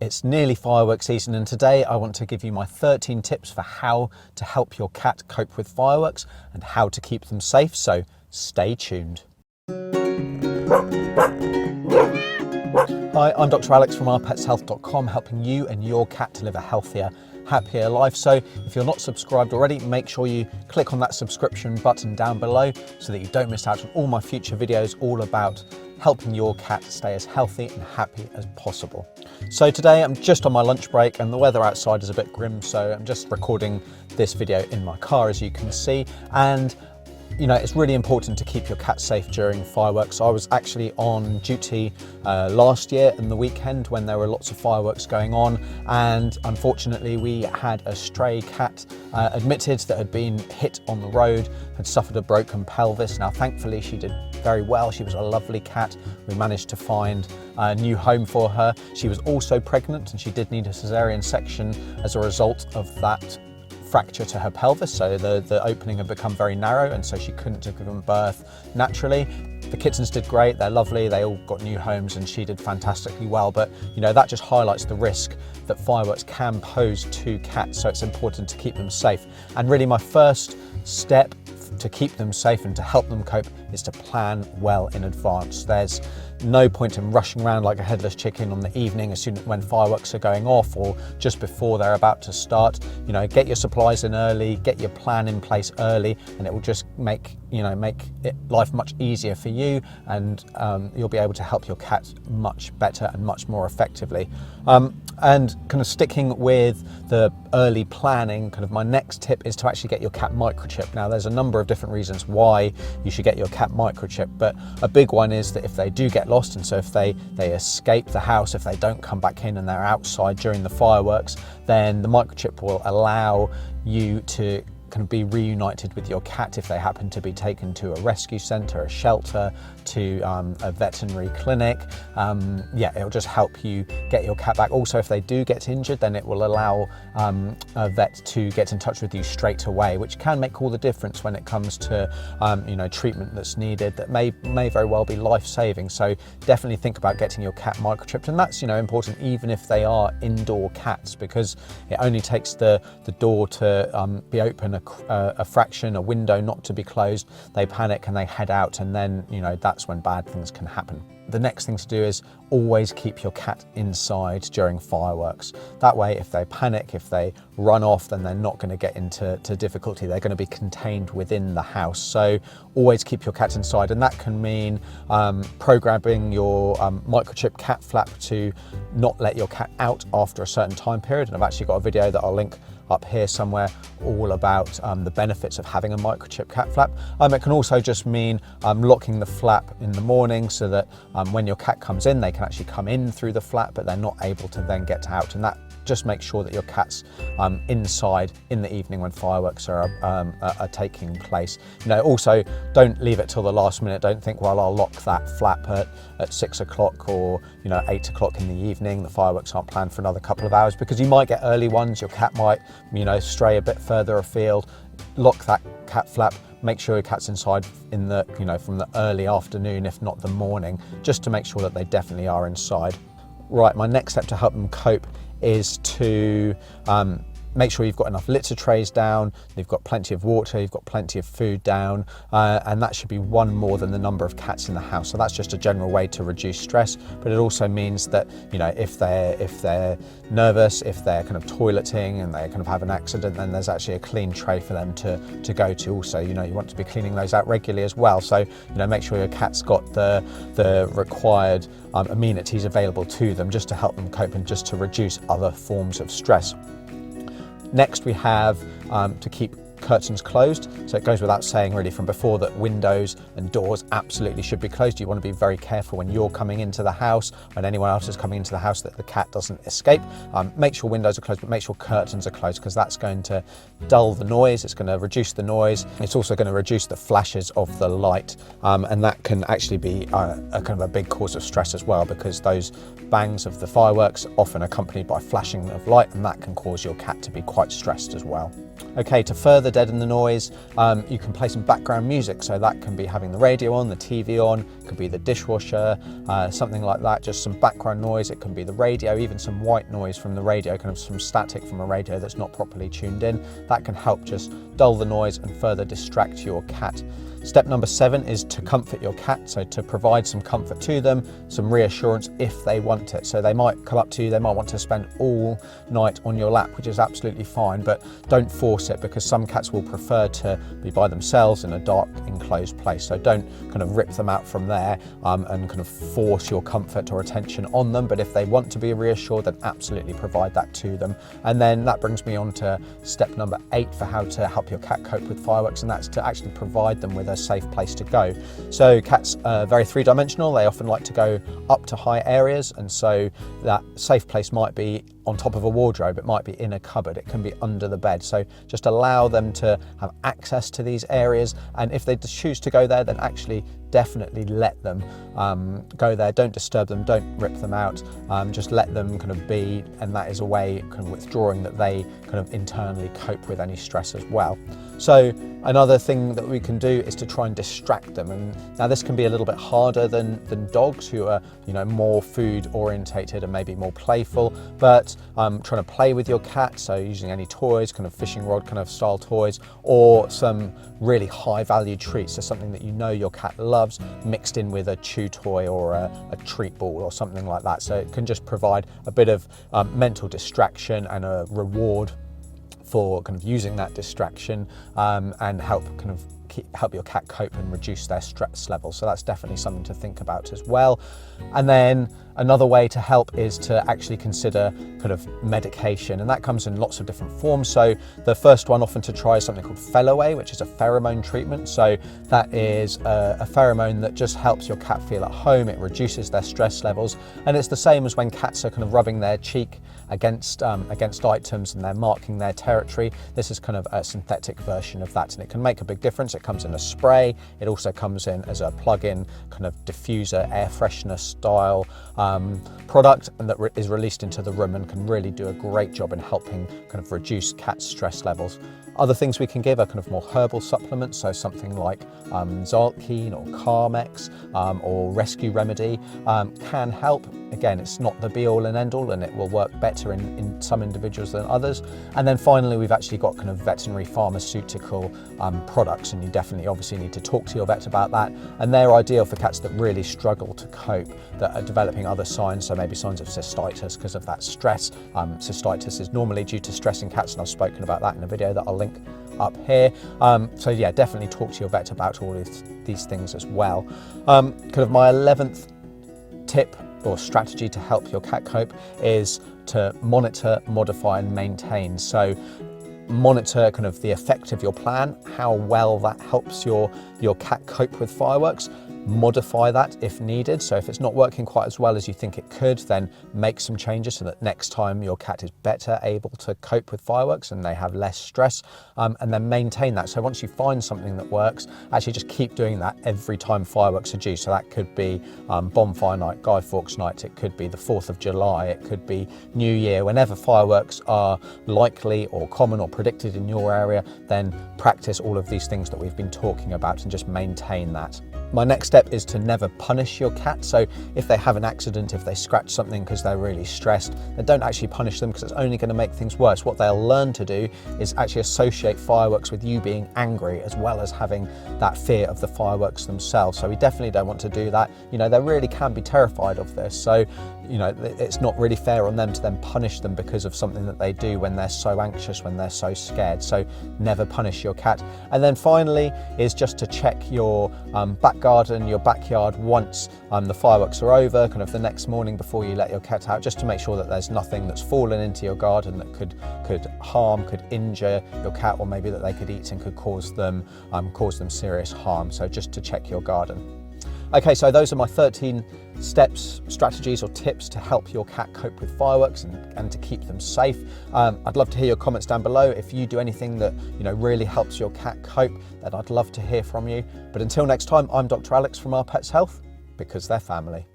It's nearly fireworks season, and today I want to give you my 13 tips for how to help your cat cope with fireworks and how to keep them safe, so stay tuned. Hi, I'm Dr. Alex from ourpetshealth.com, helping you and your cat to live a healthier, happier life. So if you're not subscribed already, make sure you click on that subscription button down below so that you don't miss out on all my future videos all about helping your cat stay as healthy and happy as possible. So today I'm just on my lunch break and the weather outside is a bit grim, so I'm just recording this video in my car, as you can see. And you know, it's really important to keep your cat safe during fireworks. I was actually on duty last year in the weekend when there were lots of fireworks going on, and unfortunately we had a stray cat admitted that had been hit on the road, had suffered a broken pelvis. Now thankfully she did very well. She was a lovely cat. We managed to find a new home for her. She was also pregnant and she did need a cesarean section as a result of that fracture to her pelvis, so the opening had become very narrow and so she couldn't have given birth naturally. The kittens did great, they're lovely, they all got new homes and she did fantastically well, but you know, that just highlights the risk that fireworks can pose to cats, so it's important to keep them safe. And really my first step to keep them safe and to help them cope is to plan well in advance. There's no point in rushing around like a headless chicken on the evening as soon as when fireworks are going off or just before they're about to start. You know, get your supplies in early, get your plan in place early, and it will just make life much easier for you, and you'll be able to help your cat much better and much more effectively. And kind of sticking with the early planning, kind of my next tip is to actually get your cat microchipped. Now there's a number of different reasons why you should get your cat microchipped, but a big one is that if they do get lost, and so if they escape the house, if they don't come back in and they're outside during the fireworks, then the microchip will allow you to kind of be reunited with your cat if they happen to be taken to a rescue centre, a shelter, to a veterinary clinic. It'll just help you get your cat back. Also, if they do get injured, then it will allow a vet to get in touch with you straight away, which can make all the difference when it comes to treatment that's needed that may very well be life-saving. So definitely think about getting your cat microchipped, and that's important even if they are indoor cats, because it only takes the door to be open a fraction, a window not to be closed, they panic and they head out, and then that's when bad things can happen. The next thing to do is always keep your cat inside during fireworks. That way, if they panic, if they run off, then they're not going to get into difficulty. They're going to be contained within the house. So always keep your cat inside, and that can mean programming your microchip cat flap to not let your cat out after a certain time period. And I've actually got a video that I'll link up here somewhere all about the benefits of having a microchip cat flap. It can also just mean locking the flap in the morning so that when your cat comes in, they can actually come in through the flap, but they're not able to then get out. And that just makes sure that your cat's inside in the evening when fireworks are taking place. Also don't leave it till the last minute. Don't think, well, I'll lock that flap at 6 o'clock or 8 o'clock in the evening. The fireworks aren't planned for another couple of hours, because you might get early ones. Your cat might stray a bit further afield. Lock that cat flap. Make sure your cat's inside in the from the early afternoon, if not the morning, just to make sure that they definitely are inside. Right, my next step to help them cope is to make sure you've got enough litter trays down, you've got plenty of water, you've got plenty of food down, and that should be one more than the number of cats in the house. So that's just a general way to reduce stress, but it also means that if they're nervous, if they're kind of toileting and they kind of have an accident, then there's actually a clean tray for them to go to. Also, you want to be cleaning those out regularly as well. So make sure your cat's got the required amenities available to them, just to help them cope and just to reduce other forms of stress. Next we have to keep curtains closed. So it goes without saying really from before that windows and doors absolutely should be closed. You want to be very careful when you're coming into the house, when anyone else is coming into the house, that the cat doesn't escape. Make sure windows are closed, but make sure curtains are closed, because that's going to dull the noise, it's going to reduce the noise, it's also going to reduce the flashes of the light, and that can actually be a kind of a big cause of stress as well, because those bangs of the fireworks often accompanied by flashing of light, and that can cause your cat to be quite stressed as well. Okay, to further deaden the noise, you can play some background music, so that can be having the radio on, the TV on, it could be the dishwasher, something like that, just some background noise. It can be the radio, even some white noise from the radio, kind of some static from a radio that's not properly tuned in. That can help just dull the noise and further distract your cat. Step number 7 is to comfort your cat, so to provide some comfort to them, some reassurance if they want it. So they might come up to you, they might want to spend all night on your lap, which is absolutely fine, but don't force it, because some cats will prefer to be by themselves in a dark enclosed place. So don't kind of rip them out from there and kind of force your comfort or attention on them. But if they want to be reassured, then absolutely provide that to them. And then that brings me on to step number 8 for how to help your cat cope with fireworks, and that's to actually provide them with a safe place to go. So cats are very three-dimensional. They often like to go up to high areas, and so that safe place might be on top of a wardrobe, it might be in a cupboard, it can be under the bed. So just allow them to have access to these areas, and if they choose to go there, then actually definitely let them go there. Don't disturb them, don't rip them out, just let them kind of be, and that is a way kind of withdrawing that they kind of internally cope with any stress as well. So another thing that we can do is to try and distract them, and now this can be a little bit harder than dogs, who are, you know, more food orientated and maybe more playful, but trying to play with your cat, so using any toys, kind of fishing rod kind of style toys, or some really high value treats, so something that you know your cat loves, mixed in with a chew toy or a treat ball or something like that. So it can just provide a bit of mental distraction and a reward for kind of using that distraction, and help your cat cope and reduce their stress levels. So that's definitely something to think about as well. And then another way to help is to actually consider kind of medication, and that comes in lots of different forms. So the first one often to try is something called Fellaway, which is a pheromone treatment. So that is a pheromone that just helps your cat feel at home. It reduces their stress levels, and it's the same as when cats are kind of rubbing their cheek against items and they're marking their territory. This is kind of a synthetic version of that, and it can make a big difference. It comes in a spray. It also comes in as a plug-in kind of diffuser, air freshener style product, and that is released into the room and can really do a great job in helping kind of reduce cats' stress levels. Other things we can give are kind of more herbal supplements, so something like Zalkene or Carmex or Rescue Remedy can help. Again, it's not the be-all and end-all, and it will work better in some individuals than others. And then finally, we've actually got kind of veterinary pharmaceutical products, and you definitely obviously need to talk to your vet about that. And they're ideal for cats that really struggle to cope, that are developing other signs, so maybe signs of cystitis because of that stress. Cystitis is normally due to stress in cats, and I've spoken about that in a video that I'll link up here. So yeah, definitely talk to your vet about all these things as well. Kind of my 11th tip or strategy to help your cat cope is to monitor, modify and maintain. So monitor kind of the effect of your plan, how well that helps your cat cope with fireworks. Modify that if needed. So if it's not working quite as well as you think it could, then make some changes so that next time your cat is better able to cope with fireworks and they have less stress, and then maintain that. So once you find something that works, actually just keep doing that every time fireworks are due. So that could be bonfire night, Guy Fawkes night, it could be the 4th of July, it could be New Year. Whenever fireworks are likely or common or predicted in your area, then practice all of these things that we've been talking about and just maintain that. My next step is to never punish your cat. So if they have an accident, if they scratch something because they're really stressed, then don't actually punish them, because it's only going to make things worse. What they'll learn to do is actually associate fireworks with you being angry, as well as having that fear of the fireworks themselves. So we definitely don't want to do that. You know, they really can be terrified of this. So, you know, it's not really fair on them to then punish them because of something that they do when they're so anxious, when they're so scared. So never punish your cat. And then finally is just to check your back garden, your backyard once the fireworks are over, kind of the next morning before you let your cat out, just to make sure that there's nothing that's fallen into your garden that could harm, could injure your cat, or maybe that they could eat and could cause them serious harm. So just to check your garden. Okay, so those are my 13 steps, strategies or tips to help your cat cope with fireworks and to keep them safe. I'd love to hear your comments down below. If you do anything that really helps your cat cope, then I'd love to hear from you. But until next time, I'm Dr. Alex from Our Pets Health, because they're family.